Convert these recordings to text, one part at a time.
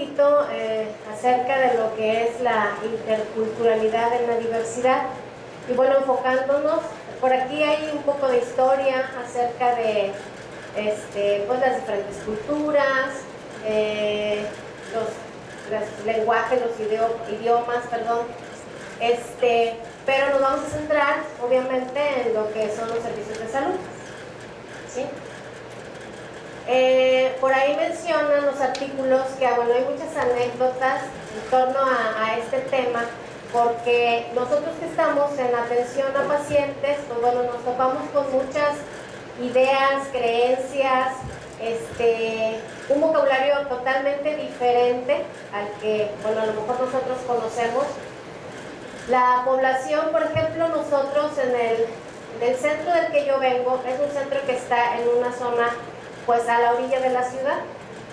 poquito acerca de lo que es la interculturalidad en la diversidad y bueno, enfocándonos, por aquí hay un poco de historia acerca de pues las diferentes culturas, los lenguajes, los idiomas, perdón, pero nos vamos a centrar obviamente en lo que son los servicios de salud, ¿sí? Por ahí mencionan los artículos que, bueno, hay muchas anécdotas en torno a este tema, porque nosotros que estamos en atención a pacientes, pues bueno, nos topamos con muchas ideas, creencias, un vocabulario totalmente diferente al que, bueno, a lo mejor nosotros conocemos. La población, por ejemplo, nosotros en el centro del que yo vengo, es un centro que está en una zona pues a la orilla de la ciudad,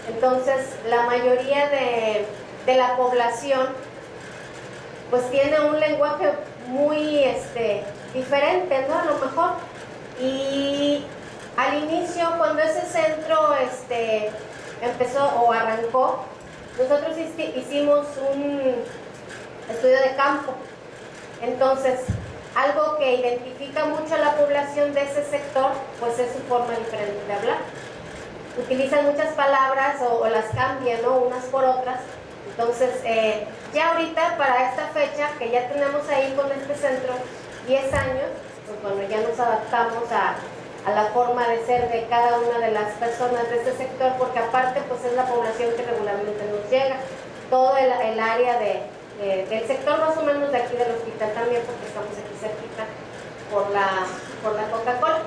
entonces la mayoría de la población pues tiene un lenguaje muy diferente, ¿no? A lo mejor, y al inicio cuando ese centro empezó o arrancó, nosotros hicimos un estudio de campo. Entonces, algo que identifica mucho a la población de ese sector, pues es su forma diferente de hablar. Utilizan muchas palabras o las cambian, ¿no? Unas por otras. Entonces, ya ahorita, para esta fecha, que ya tenemos ahí con este centro 10 años, pues bueno, ya nos adaptamos a la forma de ser de cada una de las personas de este sector, porque aparte, pues es la población que regularmente nos llega. Todo el área del sector más o menos de aquí del hospital también, porque estamos aquí cerquita por la Coca-Cola.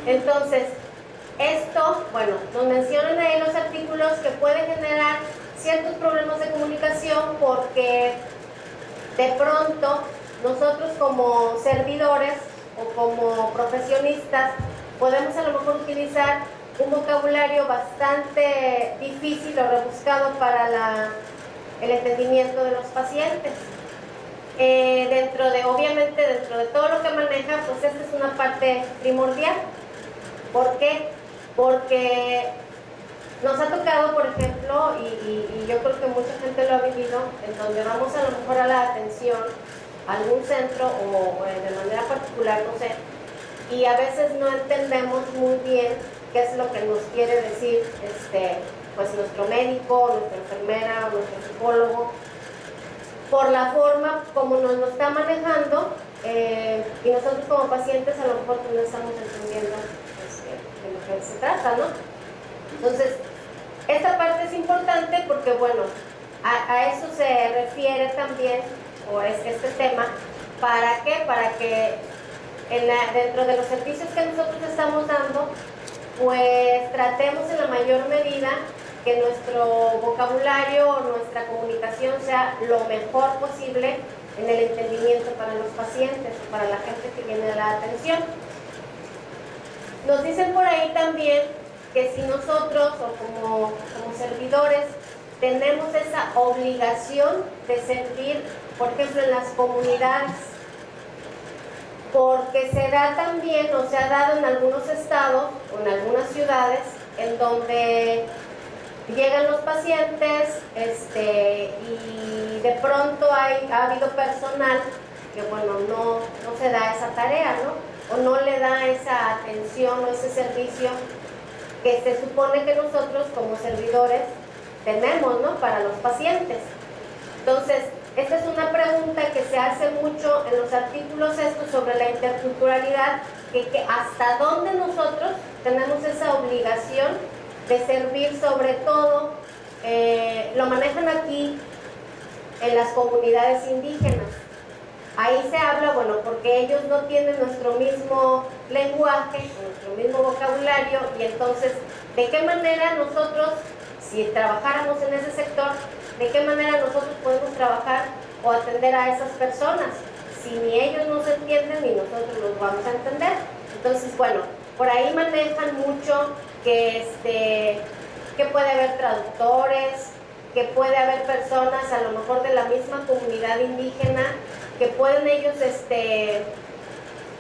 Entonces, esto, bueno, nos mencionan ahí los artículos que pueden generar ciertos problemas de comunicación, porque de pronto nosotros como servidores o como profesionistas podemos a lo mejor utilizar un vocabulario bastante difícil o rebuscado para el entendimiento de los pacientes. Obviamente dentro de todo lo que maneja, pues esta es una parte primordial. ¿Por qué? Porque nos ha tocado, por ejemplo, y yo creo que mucha gente lo ha vivido, en donde vamos a lo mejor a la atención, a algún centro o de manera particular, no sé, y a veces no entendemos muy bien qué es lo que nos quiere decir pues nuestro médico, nuestra enfermera, nuestro psicólogo, por la forma como nos lo está manejando, y nosotros como pacientes a lo mejor no estamos entendiendo de lo que se trata, ¿no? Entonces, esta parte es importante porque, bueno, a eso se refiere también, o es este tema. ¿Para qué? Para que dentro de los servicios que nosotros estamos dando, pues tratemos en la mayor medida que nuestro vocabulario o nuestra comunicación sea lo mejor posible en el entendimiento para los pacientes o para la gente que viene a la atención. Nos dicen por ahí también que si nosotros o como servidores tenemos esa obligación de servir, por ejemplo, en las comunidades, porque se da también o se ha dado en algunos estados o en algunas ciudades en donde llegan los pacientes y de pronto ha habido personal que, bueno, no se da esa tarea, ¿no? O no le da esa atención o ese servicio que se supone que nosotros como servidores tenemos, ¿no? Para los pacientes. Entonces, esta es una pregunta que se hace mucho en los artículos estos sobre la interculturalidad, que hasta dónde nosotros tenemos esa obligación de servir, sobre todo, lo manejan aquí en las comunidades indígenas. Ahí se habla, bueno, porque ellos no tienen nuestro mismo lenguaje, nuestro mismo vocabulario, y entonces, ¿de qué manera nosotros, si trabajáramos en ese sector, de qué manera nosotros podemos trabajar o atender a esas personas? Si ni ellos nos entienden, ni nosotros los vamos a entender. Entonces, bueno, por ahí manejan mucho que puede haber traductores, que puede haber personas a lo mejor de la misma comunidad indígena, que pueden ellos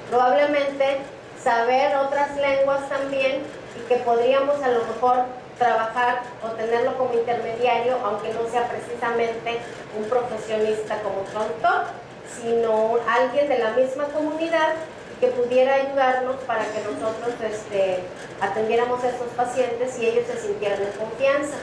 probablemente saber otras lenguas también, y que podríamos a lo mejor trabajar o tenerlo como intermediario, aunque no sea precisamente un profesionista como traductor, sino alguien de la misma comunidad que pudiera ayudarnos para que nosotros atendiéramos a estos pacientes y ellos se sintieran en confianza.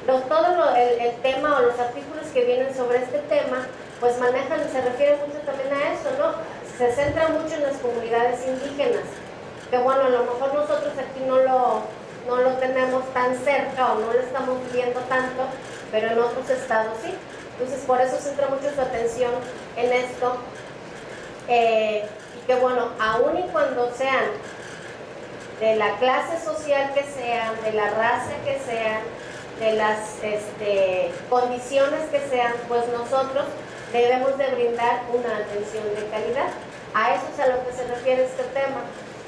Todo el tema o los artículos que vienen sobre este tema pues manejan y se refieren mucho también a eso, ¿no? Se centra mucho en las comunidades indígenas, que bueno, a lo mejor nosotros aquí no lo tenemos tan cerca o no lo estamos viviendo tanto, pero en otros estados sí. Entonces por eso centra mucho su atención en esto, y que bueno, aun y cuando sean de la clase social que sean, de la raza que sean, de las condiciones que sean, pues nosotros debemos de brindar una atención de calidad. A eso es a lo que se refiere este tema,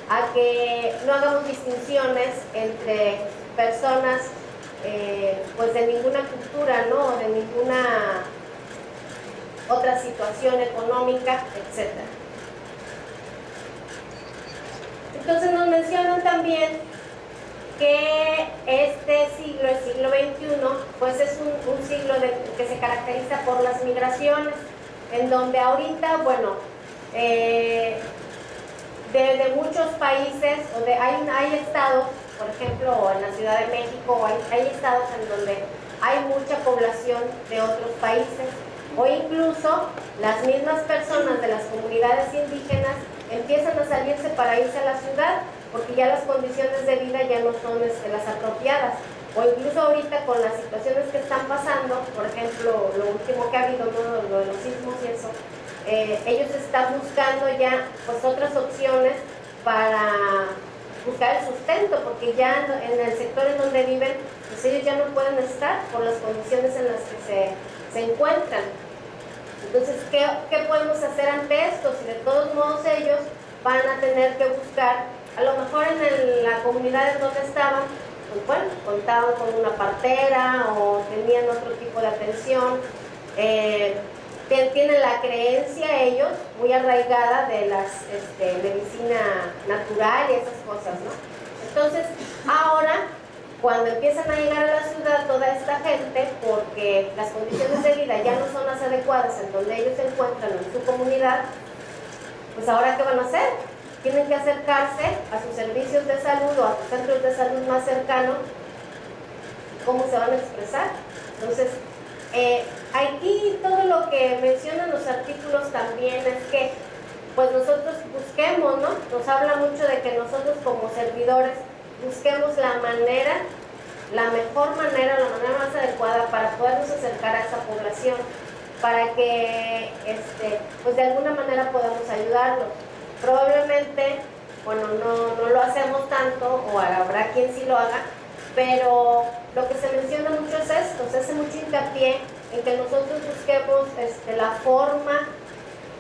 a que no hagamos distinciones entre personas pues de ninguna cultura, ¿no? De ninguna otra situación económica, etc. Entonces nos mencionan también que este siglo, el siglo XXI, pues es un siglo que se caracteriza por las migraciones, en donde ahorita, bueno, de muchos países, hay estados, por ejemplo, en la Ciudad de México, hay estados en donde hay mucha población de otros países, o incluso las mismas personas de las comunidades indígenas empiezan a salirse para irse a la ciudad, porque ya las condiciones de vida ya no son las apropiadas, o incluso ahorita con las situaciones que están pasando, por ejemplo, lo último que ha habido, ¿no? Lo de los sismos y eso, ellos están buscando ya pues otras opciones para buscar el sustento, porque ya en el sector en donde viven, pues ellos ya no pueden estar por las condiciones en las que se encuentran. Entonces, ¿qué podemos hacer ante esto? Si de todos modos ellos van a tener que buscar, a lo mejor en la comunidad en donde estaban, pues bueno, contaban con una partera o tenían otro tipo de atención, tienen la creencia ellos muy arraigada de las medicina natural y esas cosas, ¿no? Entonces, ahora, cuando empiezan a llegar a la ciudad toda esta gente, porque las condiciones de vida ya no son las adecuadas en donde ellos se encuentran en su comunidad, pues ahora ¿qué van a hacer? Tienen que acercarse a sus servicios de salud o a sus centros de salud más cercanos. ¿Cómo se van a expresar? Entonces, aquí todo lo que mencionan los artículos también es que pues nosotros busquemos, ¿no? Nos habla mucho de que nosotros como servidores busquemos la mejor manera, la manera más adecuada para podernos acercar a esa población, para que pues de alguna manera podamos ayudarlos. Probablemente, bueno, no lo hacemos tanto, o habrá quien sí lo haga, pero lo que se menciona mucho es esto, se hace mucho hincapié en que nosotros busquemos la forma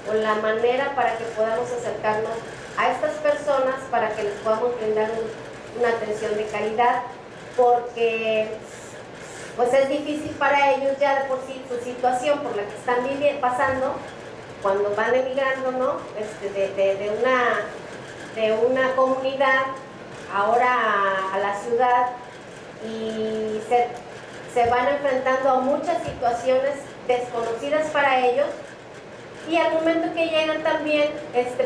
o la manera para que podamos acercarnos a estas personas, para que les podamos brindar una atención de calidad, porque pues es difícil para ellos ya de por sí su situación por la que están pasando cuando van emigrando, ¿no? de una comunidad ahora a la ciudad, y se van enfrentando a muchas situaciones desconocidas para ellos, y al momento que llegan también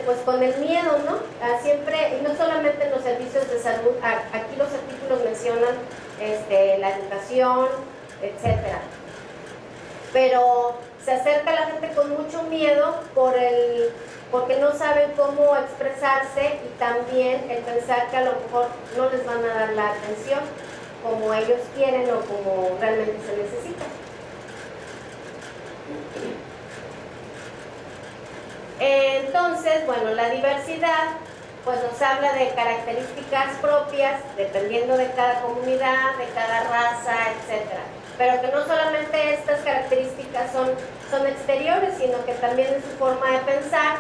pues con el miedo, ¿no? Siempre, y no solamente en los servicios de salud, aquí los artículos mencionan la educación, etcétera, pero se acerca a la gente con mucho miedo porque no saben cómo expresarse, y también el pensar que a lo mejor no les van a dar la atención como ellos quieren o como realmente se necesita. Entonces, bueno, la diversidad pues nos habla de características propias dependiendo de cada comunidad, de cada raza, etcétera, pero que no solamente estas características son exteriores, sino que también en su forma de pensar,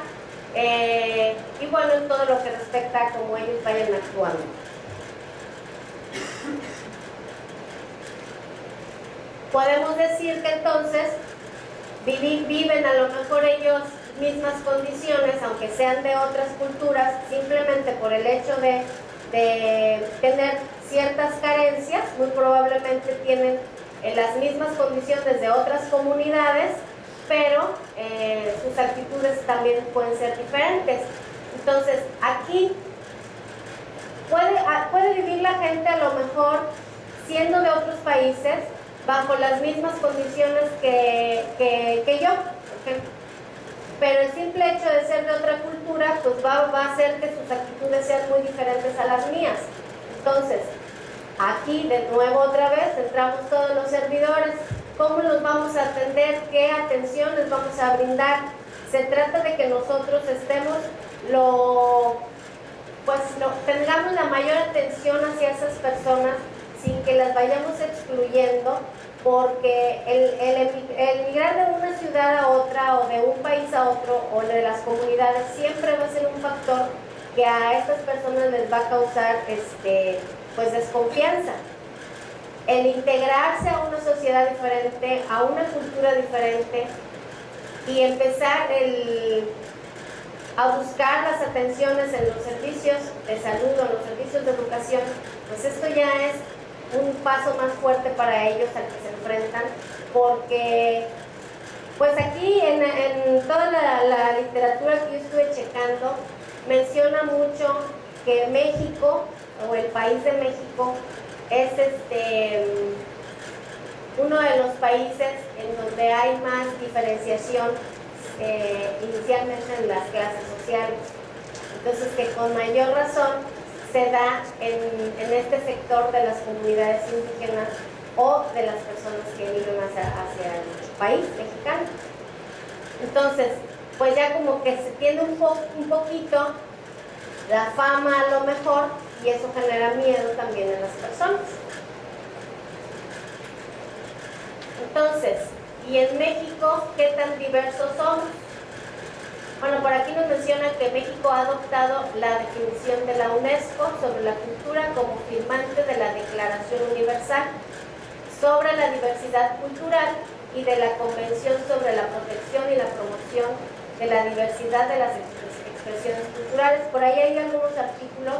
y bueno, en todo lo que respecta a cómo ellos vayan actuando. Podemos decir que entonces viven a lo mejor ellos mismas condiciones, aunque sean de otras culturas, simplemente por el hecho de de tener ciertas carencias, muy probablemente tienen las mismas condiciones de otras comunidades, pero sus actitudes también pueden ser diferentes. Entonces, aquí puede vivir la gente a lo mejor siendo de otros países, bajo las mismas condiciones que yo, por ejemplo. Pero el simple hecho de ser de otra cultura, pues va a hacer que sus actitudes sean muy diferentes a las mías. Entonces, aquí de nuevo otra vez entramos todos los servidores. ¿Cómo los vamos a atender? ¿Qué atención les vamos a brindar? Se trata de que nosotros estemos tengamos la mayor atención hacia esas personas sin que las vayamos excluyendo, porque el migrar de una ciudad a otra o de un país a otro o de las comunidades siempre va a ser un factor que a estas personas les va a causar pues desconfianza. El integrarse a una sociedad diferente, a una cultura diferente y empezar a buscar las atenciones en los servicios de salud o en los servicios de educación, pues esto ya es un paso más fuerte para ellos al que se enfrentan, porque pues aquí en toda la literatura que yo estuve checando menciona mucho que México o el país de México es uno de los países en donde hay más diferenciación inicialmente en las clases sociales. Entonces, que con mayor razón se da en este sector de las comunidades indígenas o de las personas que viven hacia el país mexicano. Entonces, pues ya como que se tiene un poquito la fama a lo mejor, y eso genera miedo también en las personas. Entonces, ¿y en México qué tan diversos somos? Bueno, por aquí nos menciona que México ha adoptado la definición de la UNESCO sobre la cultura como firmante de la Declaración Universal sobre la Diversidad Cultural y de la Convención sobre la Protección y la Promoción de la Diversidad de las Expresiones Culturales. Por ahí hay algunos artículos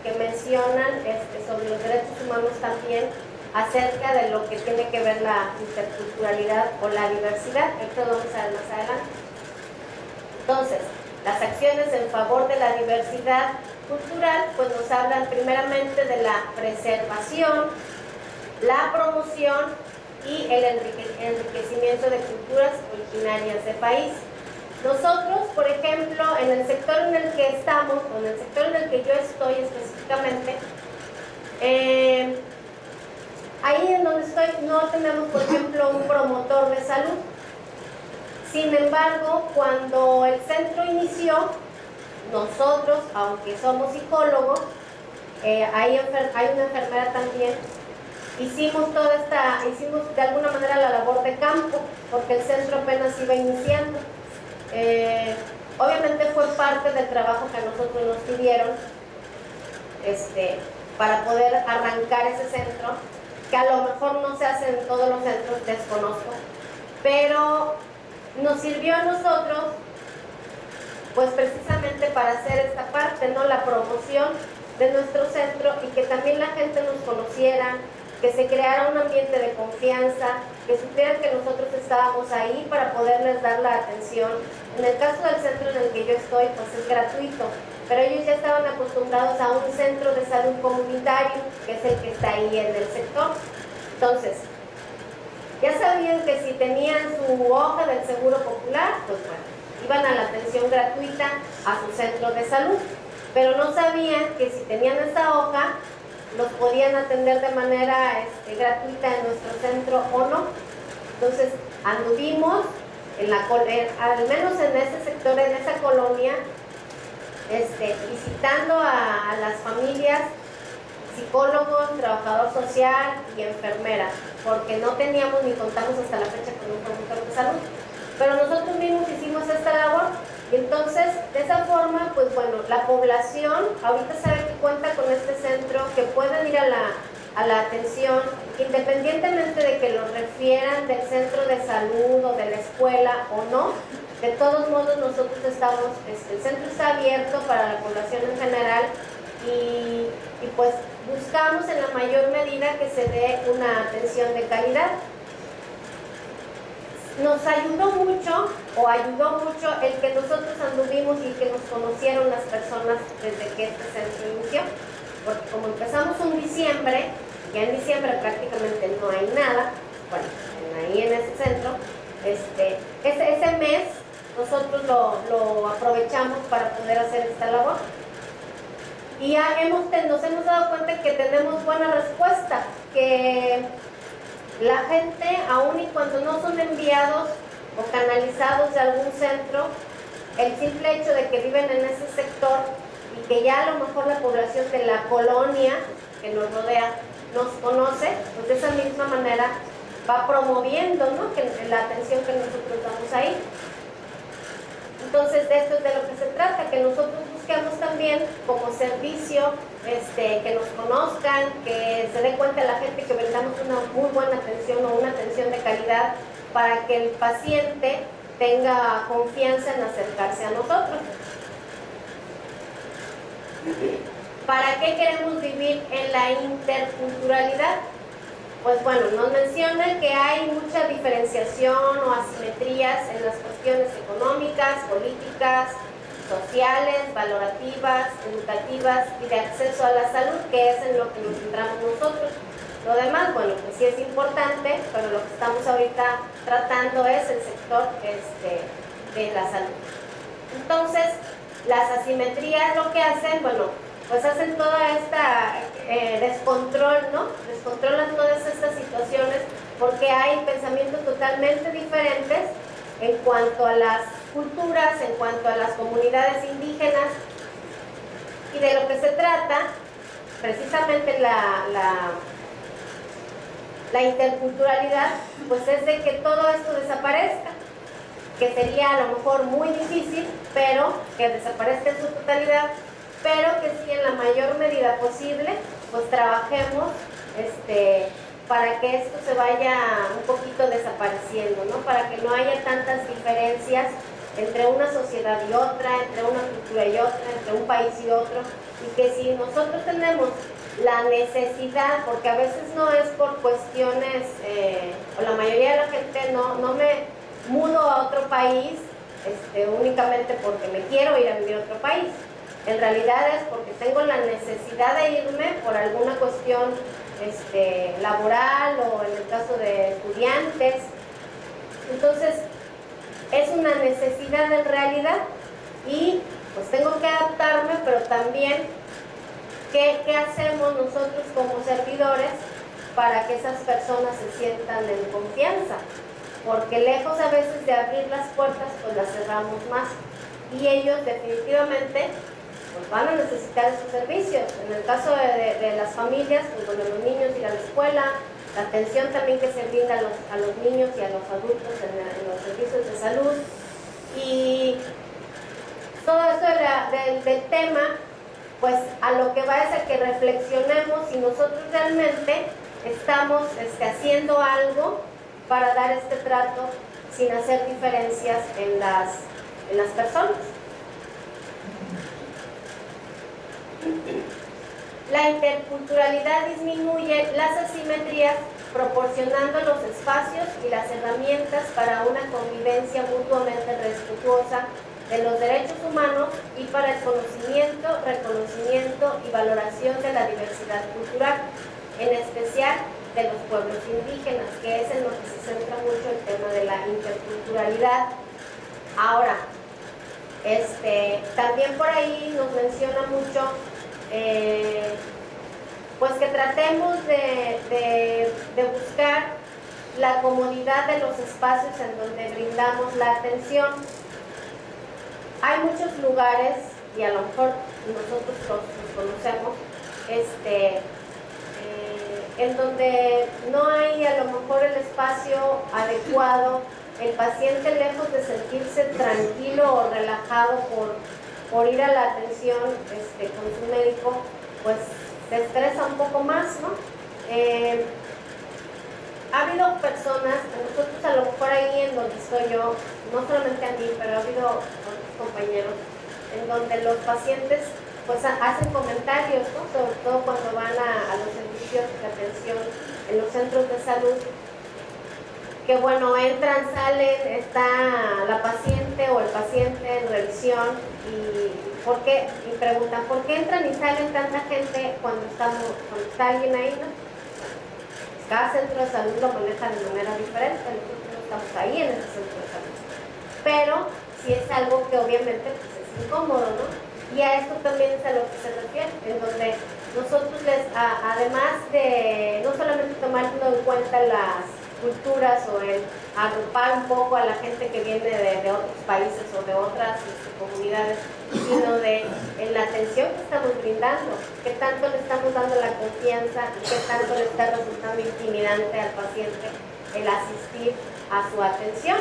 que mencionan sobre los derechos humanos también, acerca de lo que tiene que ver la interculturalidad o la diversidad. Esto lo vamos a ver más adelante. Entonces, las acciones en favor de la diversidad cultural pues nos hablan primeramente de la preservación, la promoción y el enriquecimiento de culturas originarias del país. Nosotros, por ejemplo, en el sector en el que estamos, o en el sector en el que yo estoy específicamente, ahí en donde estoy no tenemos, por ejemplo, un promotor de salud. Sin embargo, cuando el centro inició, nosotros, aunque somos psicólogos, hay una enfermera también, hicimos de alguna manera la labor de campo, porque el centro apenas iba iniciando. Obviamente fue parte del trabajo que a nosotros nos pidieron para poder arrancar ese centro, que a lo mejor no se hace en todos los centros, desconozco, pero nos sirvió a nosotros pues precisamente para hacer esta parte, ¿no? La promoción de nuestro centro, y que también la gente nos conociera, que se creara un ambiente de confianza, que supieran que nosotros estábamos ahí para poderles dar la atención. En el caso del centro en el que yo estoy, pues es gratuito, pero ellos ya estaban acostumbrados a un centro de salud comunitario, que es el que está ahí en el sector. Entonces, ya sabían que si tenían su hoja del Seguro Popular, pues bueno, iban a la atención gratuita a su centro de salud, pero no sabían que si tenían esa hoja, los podían atender de manera gratuita en nuestro centro o no. Entonces, anduvimos, al menos en ese sector, en esa colonia, visitando a las familias, psicólogos, trabajador social y enfermera, porque no teníamos ni contamos hasta la fecha con un promotor de salud. Pero nosotros mismos hicimos esta labor, y entonces de esa forma, pues bueno, la población ahorita sabe que cuenta con este centro, que pueden ir a la atención, independientemente de que los refieran del centro de salud o de la escuela o no. De todos modos, nosotros estamos, el centro está abierto para la población en general, y pues buscamos en la mayor medida que se dé una atención de calidad. Nos ayudó mucho el que nosotros anduvimos y que nos conocieron las personas desde que este centro inició, porque como empezamos un diciembre, ya en diciembre prácticamente no hay nada, bueno, ahí en ese centro, ese mes nosotros lo aprovechamos para poder hacer esta labor. Y ya nos hemos dado cuenta que tenemos buena respuesta, que la gente, aun y cuando no son enviados o canalizados de algún centro, el simple hecho de que viven en ese sector y que ya a lo mejor la población de la colonia que nos rodea nos conoce, pues de esa misma manera va promoviendo, ¿no?, que la atención que nosotros damos ahí. Entonces, de esto es de lo que se trata, que nosotros busquemos también como servicio, que nos conozcan, que se dé cuenta la gente que brindamos una muy buena atención o una atención de calidad para que el paciente tenga confianza en acercarse a nosotros. ¿Para qué queremos vivir en la interculturalidad? Pues bueno, nos menciona que hay mucha diferenciación o asimetrías en las cuestiones económicas, políticas, sociales, valorativas, educativas y de acceso a la salud, que es en lo que nos centramos nosotros. Lo demás, bueno, pues sí es importante, pero lo que estamos ahorita tratando es el sector de la salud. Entonces, las asimetrías lo que hacen, bueno, pues hacen toda esta descontrol, ¿no? Descontrolan todas estas situaciones porque hay pensamientos totalmente diferentes en cuanto a las culturas, en cuanto a las comunidades indígenas, y de lo que se trata, precisamente la interculturalidad, pues es de que todo esto desaparezca, que sería a lo mejor muy difícil, pero que desaparezca en su totalidad, pero que sí en la mayor medida posible, pues trabajemos para que esto se vaya un poquito desapareciendo, ¿no? Para que no haya tantas diferencias entre una sociedad y otra, entre una cultura y otra, entre un país y otro, y que si nosotros tenemos la necesidad, porque a veces no es por cuestiones, o la mayoría de la gente no me mudo a otro país únicamente porque me quiero ir a vivir a otro país. En realidad es porque tengo la necesidad de irme por alguna cuestión laboral o en el caso de estudiantes. Entonces, es una necesidad en realidad y pues tengo que adaptarme, pero también ¿qué hacemos nosotros como servidores para que esas personas se sientan en confianza? Porque lejos a veces de abrir las puertas, pues las cerramos más y ellos definitivamente pues van a necesitar esos servicios. En el caso de las familias, pues donde los niños ir a la escuela, la atención también que se brinda a los niños y a los adultos en los servicios de salud, y todo esto del tema, pues a lo que va es a que reflexionemos si nosotros realmente estamos haciendo algo para dar este trato sin hacer diferencias en las personas. La interculturalidad disminuye las asimetrías proporcionando los espacios y las herramientas para una convivencia mutuamente respetuosa de los derechos humanos y para el conocimiento, reconocimiento y valoración de la diversidad cultural, en especial de los pueblos indígenas, que es en lo que se centra mucho el tema de la interculturalidad. Ahora, también por ahí nos menciona mucho pues que tratemos de buscar la comodidad de los espacios en donde brindamos la atención. Hay muchos lugares, y a lo mejor nosotros los conocemos, en donde no hay a lo mejor el espacio adecuado, el paciente lejos de sentirse tranquilo o relajado por ir a la atención con su médico, pues se estresa un poco más, ¿no? Ha habido personas, nosotros a lo mejor ahí en donde estoy yo, no solamente a mí, pero ha habido otros compañeros, en donde los pacientes pues hacen comentarios, ¿no? Sobre todo cuando van a los servicios de atención en los centros de salud, que bueno, entran, salen, está la paciente o el paciente en revisión y preguntan, ¿por qué entran y salen tanta gente cuando está alguien ahí, ¿no? Cada centro de salud lo maneja de manera diferente, nosotros no estamos ahí en ese centro de salud. Pero sí es algo que obviamente pues, es incómodo, ¿no? Y a esto también es a lo que se refiere, en donde nosotros además de no solamente tomando en cuenta las culturas o el agrupar un poco a la gente que viene de otros países o de otras comunidades, sino en la atención que estamos brindando, qué tanto le estamos dando la confianza y qué tanto le está resultando intimidante al paciente el asistir a su atención.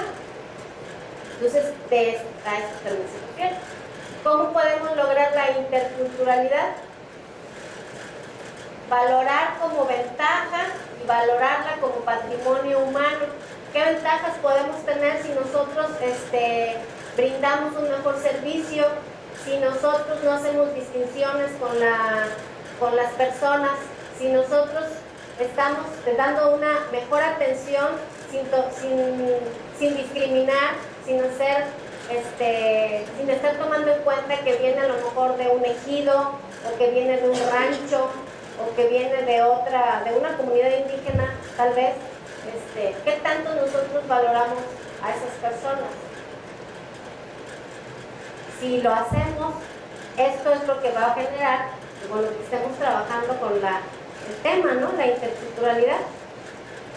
Entonces, a esto también se refiere. ¿Cómo podemos lograr la interculturalidad? Valorar como ventaja y valorarla como patrimonio humano. ¿Qué ventajas podemos tener si nosotros brindamos un mejor servicio, si nosotros no hacemos distinciones con las personas, si nosotros estamos dando una mejor atención sin discriminar, sin estar tomando en cuenta que viene a lo mejor de un ejido o que viene de un rancho o que viene de una comunidad indígena, tal vez? ¿Qué tanto nosotros valoramos a esas personas? Si lo hacemos, esto es lo que va a generar, bueno, que estemos trabajando con el tema, ¿no? La interculturalidad.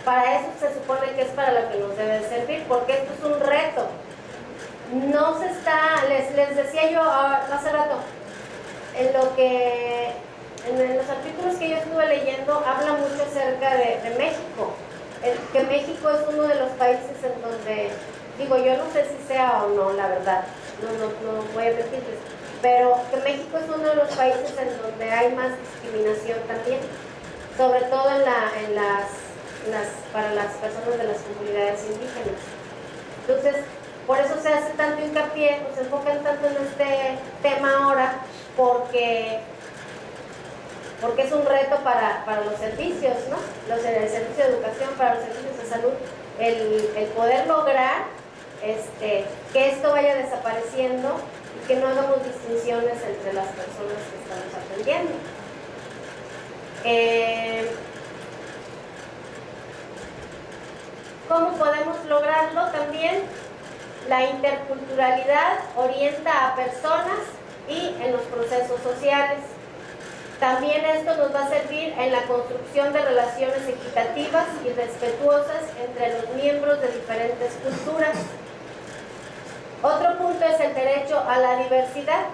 Para eso se supone que es para lo que nos debe servir, porque esto es un reto. No se está, les decía yo hace rato, en los artículos que yo estuve leyendo, habla mucho acerca de México, que México es uno de los países en donde, digo, yo no sé si sea o no, la verdad, no voy a mentirles, pero que México es uno de los países en donde hay más discriminación también, sobre todo para las personas de las comunidades indígenas. Entonces, por eso se hace tanto hincapié, se enfocan tanto en este tema ahora, porque es un reto para los servicios, ¿no? El servicio de educación, para los servicios de salud, el poder lograr que esto vaya desapareciendo y que no hagamos distinciones entre las personas que estamos atendiendo. ¿Cómo podemos lograrlo? También la interculturalidad orienta a personas y en los procesos sociales. También esto nos va a servir en la construcción de relaciones equitativas y respetuosas entre los miembros de diferentes culturas. Otro punto es el derecho a la diversidad,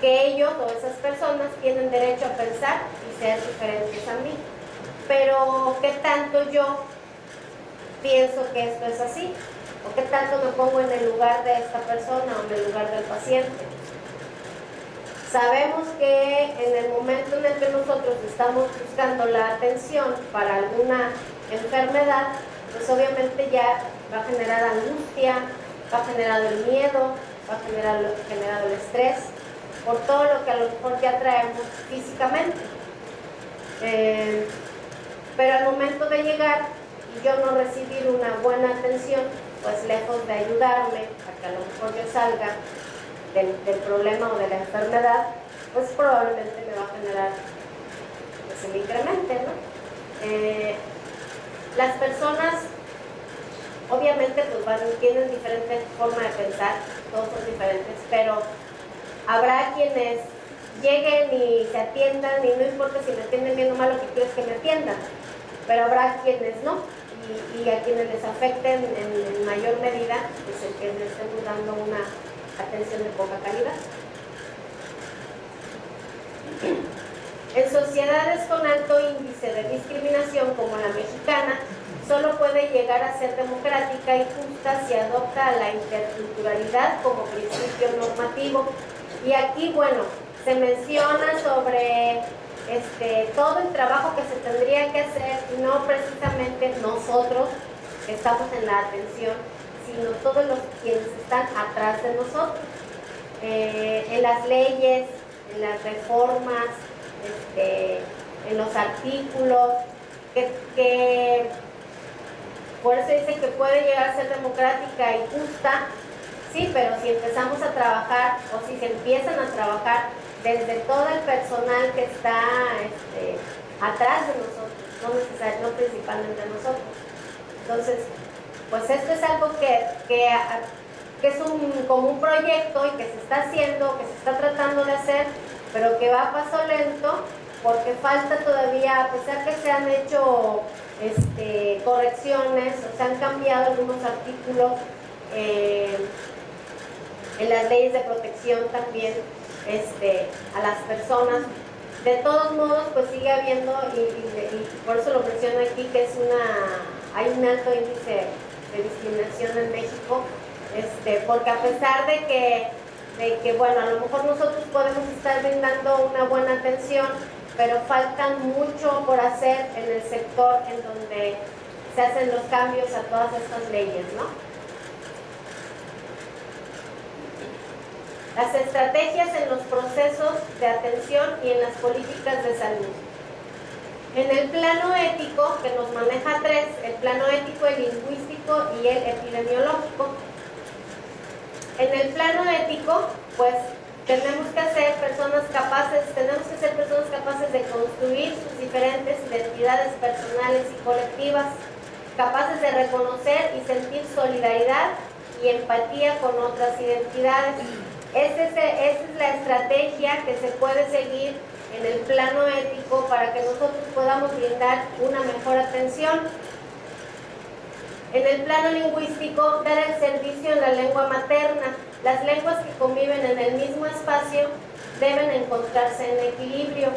que ellos o esas personas tienen derecho a pensar y ser diferentes a mí. Pero, ¿qué tanto yo pienso que esto es así? ¿O qué tanto me pongo en el lugar de esta persona o en el lugar del paciente? Sabemos que en el momento en el que nosotros estamos buscando la atención para alguna enfermedad, pues obviamente ya va a generar angustia, va a generar el miedo, va a generar el estrés, por todo lo que a lo mejor ya traemos físicamente. Pero al momento de llegar y yo no recibir una buena atención, pues lejos de ayudarme a que a lo mejor yo salga del problema o de la enfermedad, pues probablemente me va a generar que se me incremente, ¿no? Las personas obviamente pues tienen diferentes formas de pensar, todos son diferentes, pero habrá quienes lleguen y se atiendan y no importa si me atienden bien o mal, lo que quiero es que me atiendan, pero habrá quienes no, y a quienes les afecten en mayor medida, pues el que les estemos dando una atención de poca calidad. En sociedades con alto índice de discriminación como la mexicana, solo puede llegar a ser democrática y justa si adopta la interculturalidad como principio normativo. Y aquí, bueno, se menciona sobre todo el trabajo que se tendría que hacer, no precisamente nosotros que estamos en la atención, sino todos los quienes están atrás de nosotros, en las leyes, en las reformas, en los artículos, que por eso dice que puede llegar a ser democrática y justa, sí, pero si empezamos a trabajar o si se empiezan a trabajar desde todo el personal que está atrás de nosotros, no principalmente nosotros. Entonces, pues esto es algo que es como un proyecto y que se está haciendo, que se está tratando de hacer, pero que va a paso lento, porque falta todavía, a pesar que se han hecho correcciones o se han cambiado algunos artículos en las leyes de protección también a las personas. De todos modos, pues sigue habiendo, y por eso lo menciono aquí, que hay un alto índice de discriminación en México, porque a pesar de que, bueno, a lo mejor nosotros podemos estar brindando una buena atención, pero faltan mucho por hacer en el sector en donde se hacen los cambios a todas estas leyes, ¿no? Las estrategias en los procesos de atención y en las políticas de salud. En el plano ético, que nos maneja tres, el plano ético, el lingüístico y el epidemiológico. En el plano ético, pues tenemos que ser personas capaces de construir sus diferentes identidades personales y colectivas, capaces de reconocer y sentir solidaridad y empatía con otras identidades. Esa es la estrategia que se puede seguir en el plano ético para que nosotros podamos brindar una mejor atención. En el plano lingüístico, dar el servicio en la lengua materna. Las lenguas que conviven en el mismo espacio deben encontrarse en equilibrio.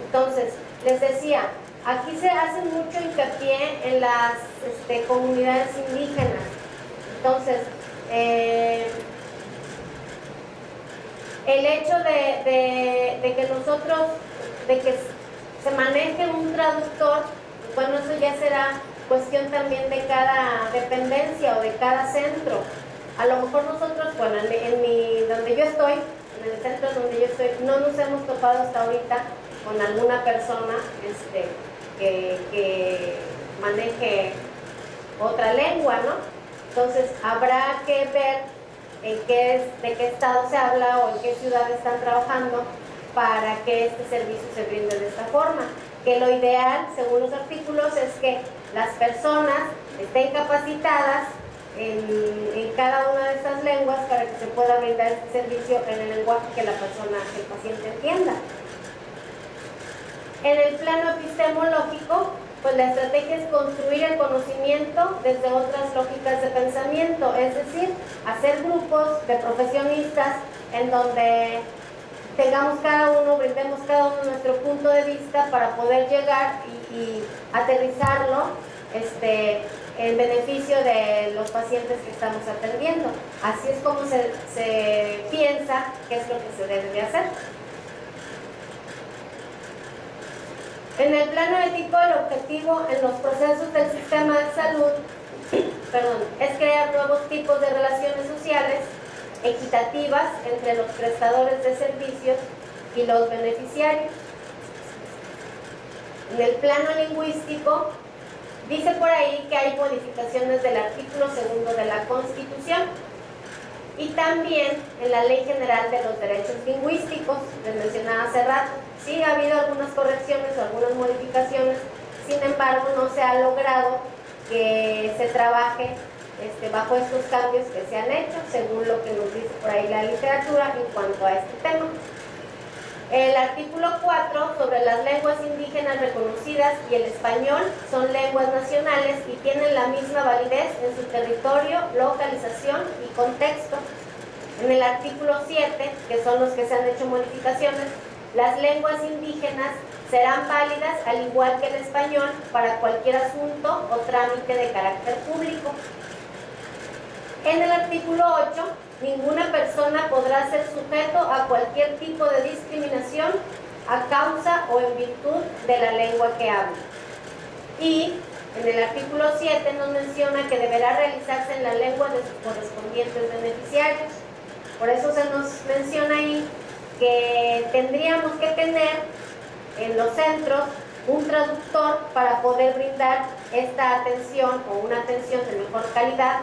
Entonces, les decía, aquí se hace mucho hincapié en las comunidades indígenas. Entonces, el hecho de que nosotros, de que se maneje un traductor, bueno, eso ya será cuestión también de cada dependencia o de cada centro. A lo mejor nosotros, bueno, donde yo estoy, en el centro donde yo estoy, no nos hemos topado hasta ahorita con alguna persona que maneje otra lengua, ¿no? Entonces, habrá que ver de qué estado se habla o en qué ciudad están trabajando para que este servicio se brinde de esta forma. Que lo ideal, según los artículos, es que las personas estén capacitadas en cada una de estas lenguas para que se pueda brindar este servicio en el lenguaje que la persona, el paciente entienda. En el plano epistemológico, pues la estrategia es construir el conocimiento desde otras lógicas de pensamiento, es decir, hacer grupos de profesionistas en donde brindemos cada uno nuestro punto de vista para poder llegar y aterrizarlo en beneficio de los pacientes que estamos atendiendo. Así es como se piensa que es lo que se debe de hacer. En el plano ético, el objetivo en los procesos del sistema de salud es crear nuevos tipos de relaciones sociales equitativas entre los prestadores de servicios y los beneficiarios. En el plano lingüístico, dice por ahí que hay modificaciones del artículo 2 de la Constitución y también en la Ley General de los Derechos Lingüísticos, les mencionaba hace rato. Sí, ha habido algunas correcciones o algunas modificaciones, sin embargo, no se ha logrado que se trabaje bajo estos cambios que se han hecho, según lo que nos dice por ahí la literatura en cuanto a este tema. El artículo 4 sobre las lenguas indígenas reconocidas y el español son lenguas nacionales y tienen la misma validez en su territorio, localización y contexto. En el artículo 7, que son los que se han hecho modificaciones, las lenguas indígenas serán válidas al igual que el español para cualquier asunto o trámite de carácter público. En el artículo 8, ninguna persona podrá ser sujeto a cualquier tipo de discriminación a causa o en virtud de la lengua que habla. Y en el artículo 7 nos menciona que deberá realizarse en la lengua de sus correspondientes beneficiarios. Por eso se nos menciona ahí que tendríamos que tener en los centros un traductor para poder brindar esta atención o una atención de mejor calidad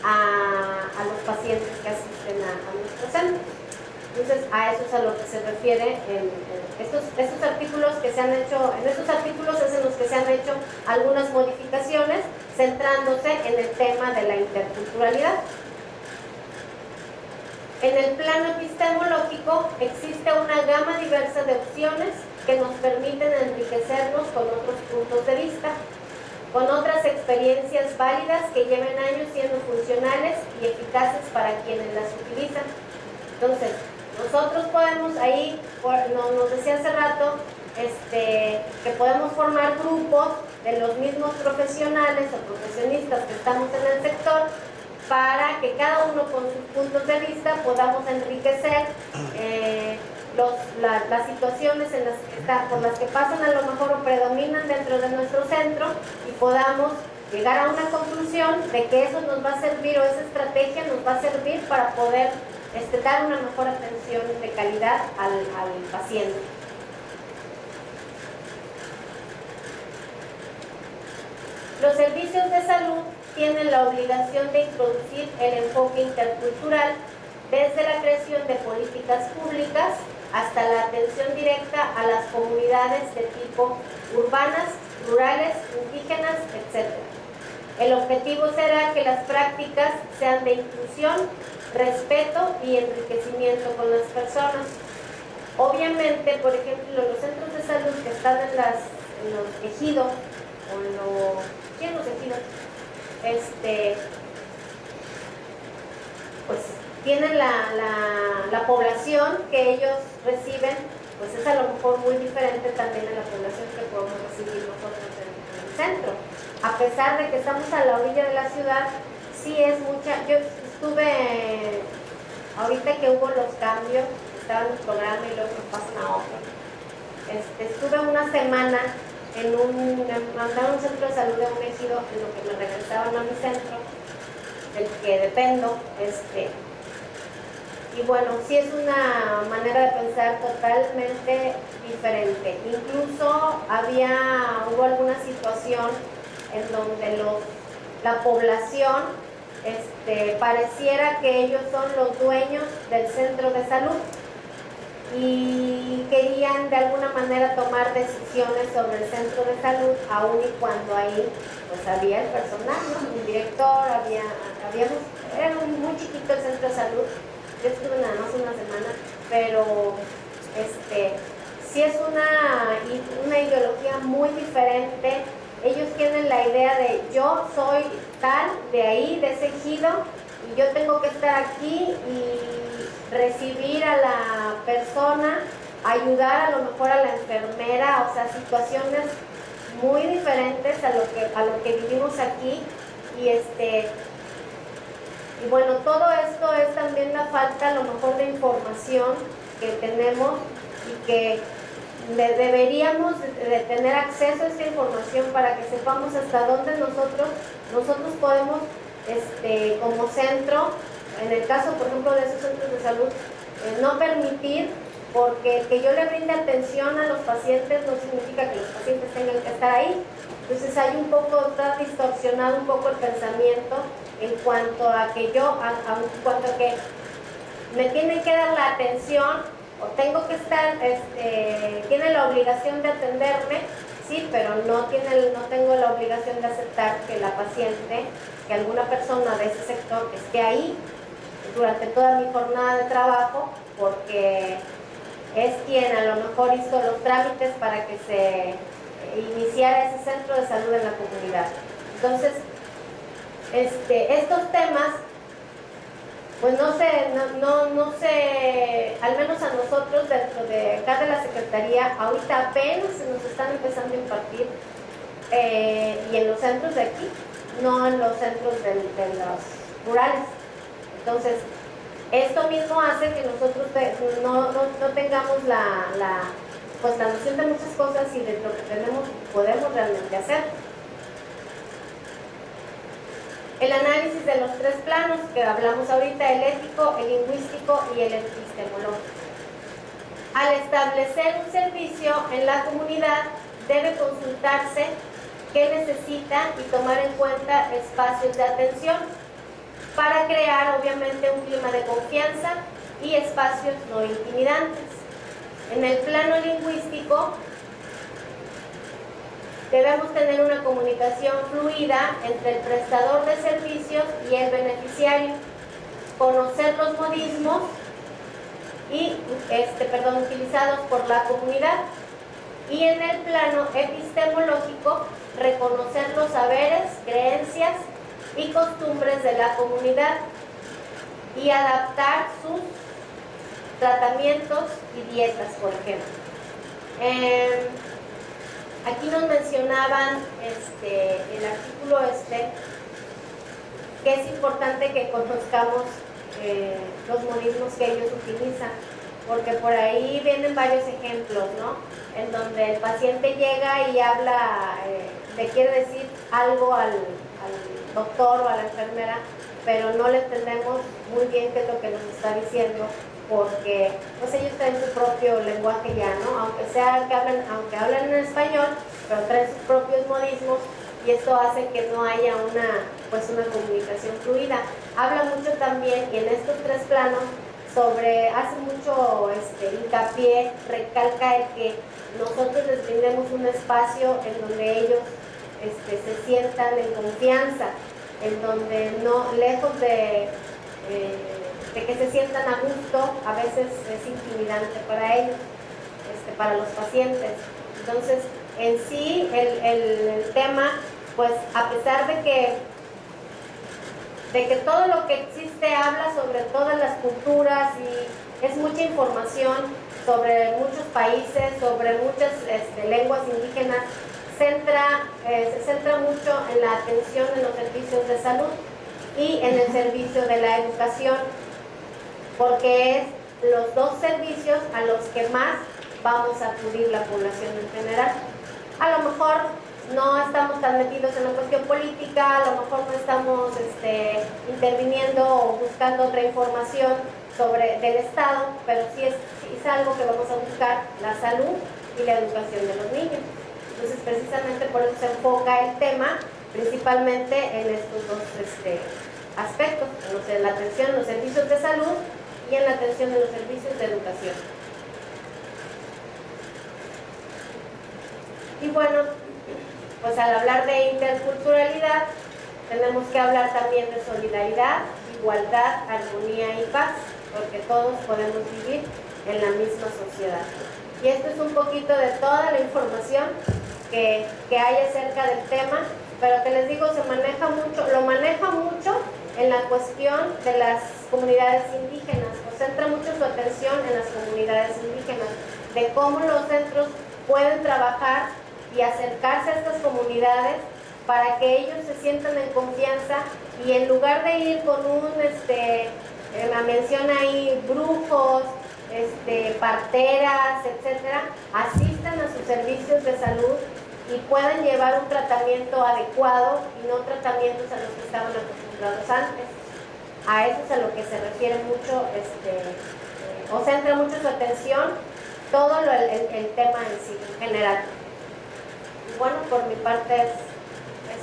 a los pacientes que asisten a nuestros centros. Entonces, a eso es a lo que se refiere en estos artículos que se han hecho. En estos artículos es en los que se han hecho algunas modificaciones centrándose en el tema de la interculturalidad. En el plano epistemológico existe una gama diversa de opciones que nos permiten enriquecernos con otros puntos de vista, con otras experiencias válidas que lleven años siendo funcionales y eficaces para quienes las utilizan. Entonces, nosotros podemos ahí, nos decía hace rato, que podemos formar grupos de los mismos profesionales o profesionistas que estamos en el sector para que cada uno con sus puntos de vista podamos enriquecer las situaciones por las que pasan a lo mejor o predominan dentro de nuestro centro y podamos llegar a una conclusión de que eso nos va a servir o esa estrategia nos va a servir para poder dar una mejor atención de calidad al paciente. Los servicios de salud tienen la obligación de introducir el enfoque intercultural desde la creación de políticas públicas hasta la atención directa a las comunidades de tipo urbanas, rurales, indígenas, etc. El objetivo será que las prácticas sean de inclusión, respeto y enriquecimiento con las personas. Obviamente, por ejemplo, los centros de salud que están en los ejidos, ¿sí, en los ejidos? Pues tienen la población que ellos reciben, pues es a lo mejor muy diferente también a la población que podemos recibir nosotros en el centro. A pesar de que estamos a la orilla de la ciudad, sí es mucha. Yo estuve, ahorita que hubo los cambios, estaba en un programa y luego me pasan a otro. Estuve una semana me mandaron un centro de salud de un ejido en lo que me regresaban a mi centro, del que dependo, y bueno, sí es una manera de pensar totalmente diferente. Incluso hubo alguna situación en donde la población pareciera que ellos son los dueños del centro de salud y querían de alguna manera tomar decisiones sobre el centro de salud, aun y cuando ahí pues había el personal, ¿no? El director, era muy chiquito el centro de salud. Yo estuve nada más una semana, pero sí es una ideología muy diferente. Ellos tienen la idea de yo soy tal, de ahí, de ese ejido, y yo tengo que estar aquí y recibir a la persona, ayudar a lo mejor a la enfermera, o sea, situaciones muy diferentes a lo que vivimos aquí. Y bueno, todo esto es también la falta a lo mejor de información que tenemos y que deberíamos de tener acceso a esta información para que sepamos hasta dónde nosotros podemos, como centro, en el caso, por ejemplo, de esos centros de salud, no permitir, porque que yo le brinde atención a los pacientes no significa que los pacientes tengan que estar ahí. Entonces está distorsionado un poco el pensamiento en cuanto a que me tienen que dar la atención o tengo que estar, tiene la obligación de atenderme, sí, pero no tengo la obligación de aceptar que la paciente, que alguna persona de ese sector esté ahí durante toda mi jornada de trabajo, porque es quien a lo mejor hizo los trámites para que se iniciara ese centro de salud en la comunidad. Entonces, estos temas, pues no sé, al menos a nosotros dentro de acá de la Secretaría, ahorita apenas se nos están empezando a impartir, y en los centros de aquí, no en los centros de los rurales. Entonces, esto mismo hace que nosotros no tengamos la noción de muchas cosas y de lo que podemos realmente hacer. El análisis de los tres planos que hablamos ahorita, el ético, el lingüístico y el epistemológico. al establecer un servicio en la comunidad debe consultarse qué necesita y tomar en cuenta espacios de atención para crear obviamente un clima de confianza y espacios no intimidantes. En el plano lingüístico debemos tener una comunicación fluida entre el prestador de servicios y el beneficiario, conocer los modismos utilizados por la comunidad, y en el plano epistemológico reconocer los saberes, creencias y costumbres de la comunidad y adaptar sus tratamientos y dietas, por ejemplo. Aquí nos mencionaban el artículo que es importante que conozcamos los modismos que ellos utilizan, porque por ahí vienen varios ejemplos, ¿no? En donde el paciente llega y habla, le quiere decir algo al doctor o a la enfermera, pero no le entendemos muy bien qué es lo que nos está diciendo, porque pues ellos traen su propio lenguaje ya, ¿no? Aunque hablan en español, pero traen sus propios modismos, y esto hace que no haya una comunicación fluida. Habla mucho también, y en estos tres planos, hace mucho hincapié, recalca el que nosotros les brindemos un espacio en donde ellos se sientan en confianza, en donde no, lejos de que se sientan a gusto, a veces es intimidante para ellos, para los pacientes. Entonces, en sí, el tema, pues a pesar de que todo lo que existe habla sobre todas las culturas y es mucha información sobre muchos países, sobre muchas lenguas indígenas, se centra mucho en la atención en los servicios de salud y en el servicio de la educación, porque es los dos servicios a los que más vamos a acudir la población en general. A lo mejor no estamos tan metidos en la cuestión política, a lo mejor no estamos interviniendo o buscando otra información del Estado, pero sí es algo que vamos a buscar, la salud y la educación de los niños. Entonces, precisamente por eso se enfoca el tema principalmente en estos dos aspectos, en la atención en los servicios de salud y en la atención de los servicios de educación. Y bueno, pues al hablar de interculturalidad, tenemos que hablar también de solidaridad, igualdad, armonía y paz, porque todos podemos vivir en la misma sociedad. Y esto es un poquito de toda la información que hay acerca del tema, pero que les digo, lo maneja mucho en la cuestión de las comunidades indígenas, concentra mucho su atención en las comunidades indígenas, de cómo los centros pueden trabajar y acercarse a estas comunidades para que ellos se sientan en confianza, y en lugar de ir con la mención ahí, brujos, parteras, etcétera, asistan a sus servicios de salud y puedan llevar un tratamiento adecuado y no tratamientos a los que estaban acostumbrados antes. A eso es a lo que se refiere mucho, o centra mucho su atención todo el tema en sí, en general. Y bueno, por mi parte es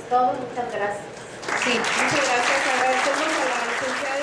todo. Muchas gracias. Sí, muchas gracias. Agradecemos a la licenciada